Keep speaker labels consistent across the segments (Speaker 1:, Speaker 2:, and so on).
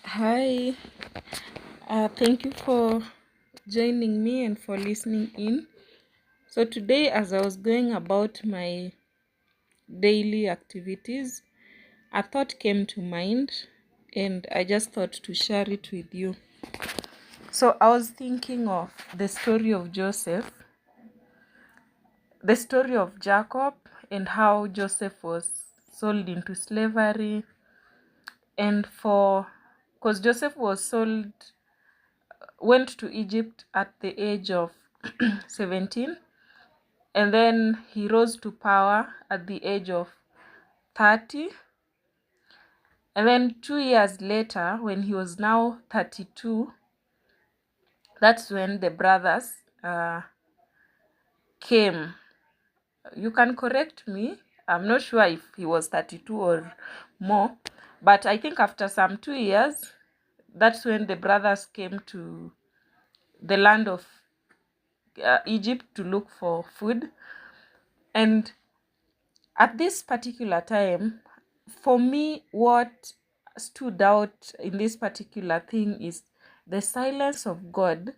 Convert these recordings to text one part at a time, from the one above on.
Speaker 1: Hi, thank you for joining me and for listening in. So, today, as I was going about my daily activities, a thought came to mind and I just thought to share it with you. So, I was thinking of the story of Joseph, the story of Jacob, and how Joseph was sold into slavery. And because Joseph was sold, went to Egypt at the age of 17, and then he rose to power at the age of 30. And then 2 years later, when he was now 32, that's when the brothers came. You can correct me. I'm not sure if he was 32 or more, but I think after some 2 years, that's when the brothers came to the land of Egypt to look for food. And at this particular time, for me, what stood out in this particular thing is the silence of God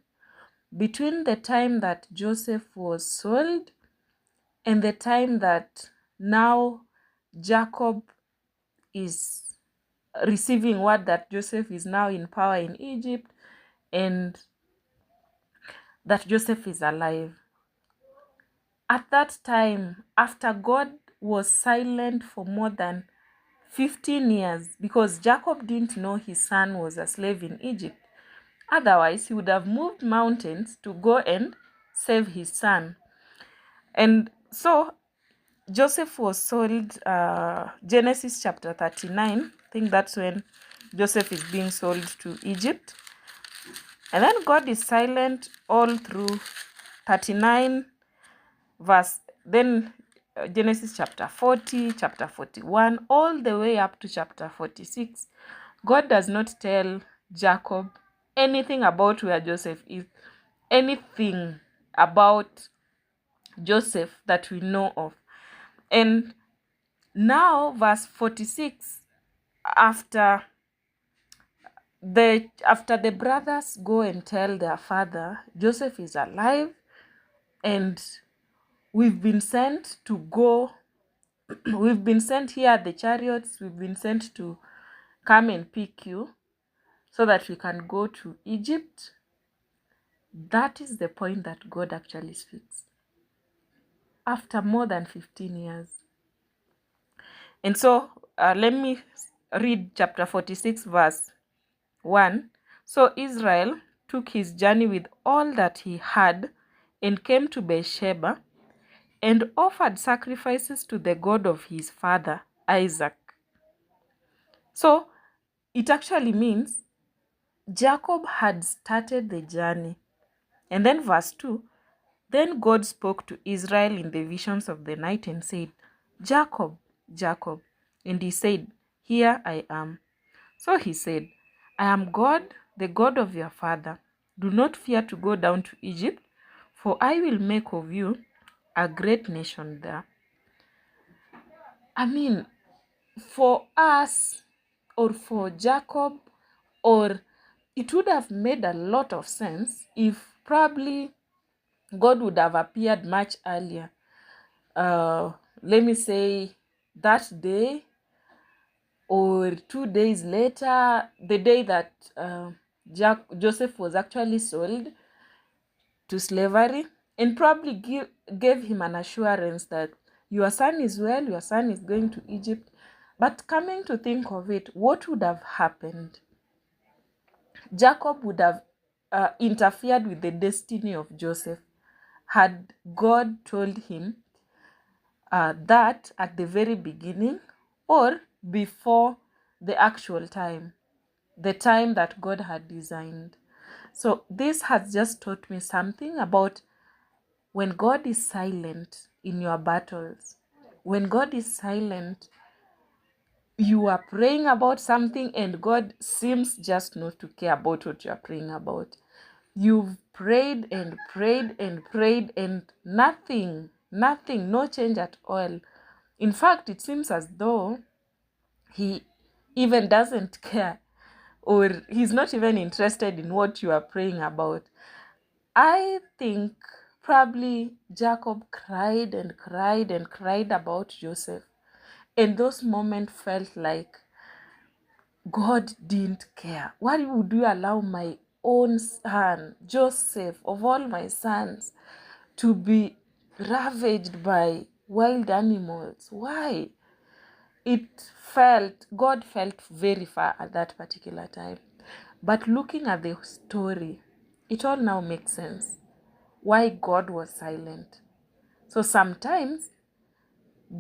Speaker 1: between the time that Joseph was sold and the time that now Jacob is receiving word that Joseph is now in power in Egypt and that Joseph is alive. At that time, after God was silent for more than 15 years, because Jacob didn't know his son was a slave in Egypt. Otherwise, he would have moved mountains to go and save his son. And so Joseph was sold, Genesis chapter 39. I think that's when Joseph is being sold to Egypt. And then God is silent all through 39 verse, then Genesis chapter 40, chapter 41, all the way up to chapter 46. God does not tell Jacob anything about where Joseph is, anything about Joseph that we know of. And now, verse 46, after the brothers go and tell their father, Joseph is alive and we've been sent to go, we've been sent here at the chariots, we've been sent to come and pick you so that we can go to Egypt. That is the point that God actually speaks after more than 15 years. And so let me read chapter 46 verse 1. So Israel took his journey with all that he had and came to Beersheba and offered sacrifices to the God of his father Isaac. So it actually means Jacob had started the journey. And then verse 2, then God spoke to Israel in the visions of the night and said, Jacob, Jacob. And he said, here I am. So he said, I am God, the God of your father. Do not fear to go down to Egypt, for I will make of you a great nation there. I mean, for us, or for Jacob, or it would have made a lot of sense if probably God would have appeared much earlier. Let me say that day or 2 days later, the day that Joseph was actually sold to slavery, and probably gave him an assurance that your son is well, your son is going to Egypt. But coming to think of it, what would have happened? Jacob would have interfered with the destiny of Joseph had God told him that at the very beginning or before the actual time, the time that God had designed. So this has just taught me something about when God is silent in your battles. When God is silent, you are praying about something and God seems just not to care about what you are praying about. You've prayed and prayed and prayed and nothing, no change at all. In fact, it seems as though he even doesn't care or he's not even interested in what you are praying about. I think probably Jacob cried and cried and cried about Joseph. And those moments felt like God didn't care. Why would you allow my own son, Joseph, of all my sons, to be ravaged by wild animals? Why? God felt very far at that particular time. But looking at the story, it all now makes sense why God was silent. So sometimes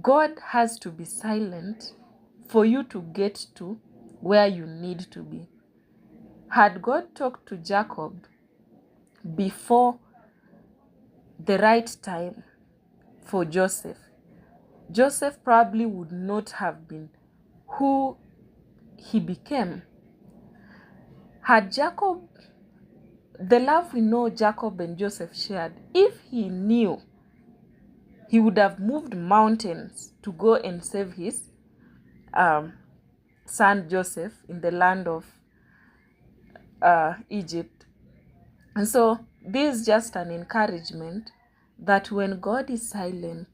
Speaker 1: God has to be silent for you to get to where you need to be. Had God talked to Jacob before the right time for Joseph, Joseph probably would not have been who he became. Had Jacob, the love we know Jacob and Joseph shared, if he knew, he would have moved mountains to go and save his son Joseph in the land of Egypt. And so this is just an encouragement that when God is silent,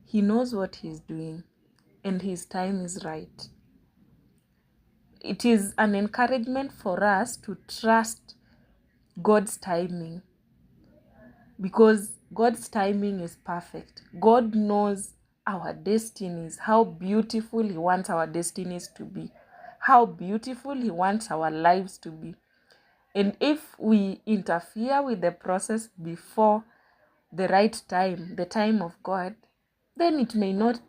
Speaker 1: he knows what he's doing and his time is right. It is an encouragement for us to trust God's timing, because God's timing is perfect. God knows our destinies, how beautiful he wants our destinies to be, how beautiful he wants our lives to be. And if we interfere with the process before the right time, the time of God, then it may not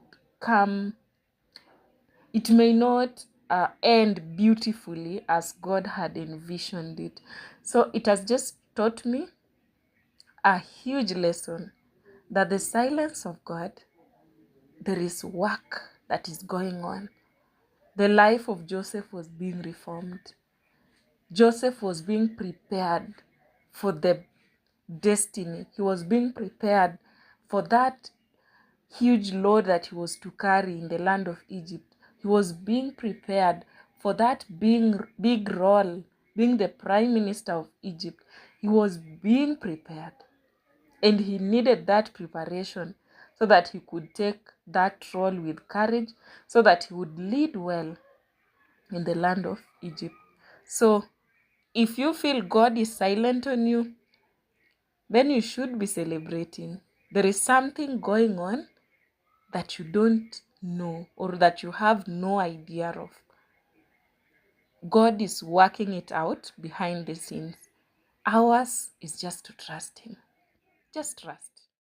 Speaker 1: end beautifully as God had envisioned it. So it has just taught me a huge lesson that the silence of God, there is work that is going on. The life of Joseph was being reformed. Joseph was being prepared for the destiny. He was being prepared for that huge load that he was to carry in the land of Egypt. He was being prepared for that big role, being the prime minister of Egypt. He was being prepared, and he needed that preparation so that he could take that role with courage, so that he would lead well in the land of Egypt. So if you feel God is silent on you, then you should be celebrating. There is something going on that you don't know or that you have no idea of. God is working it out behind the scenes. Ours is just to trust him. Just trust.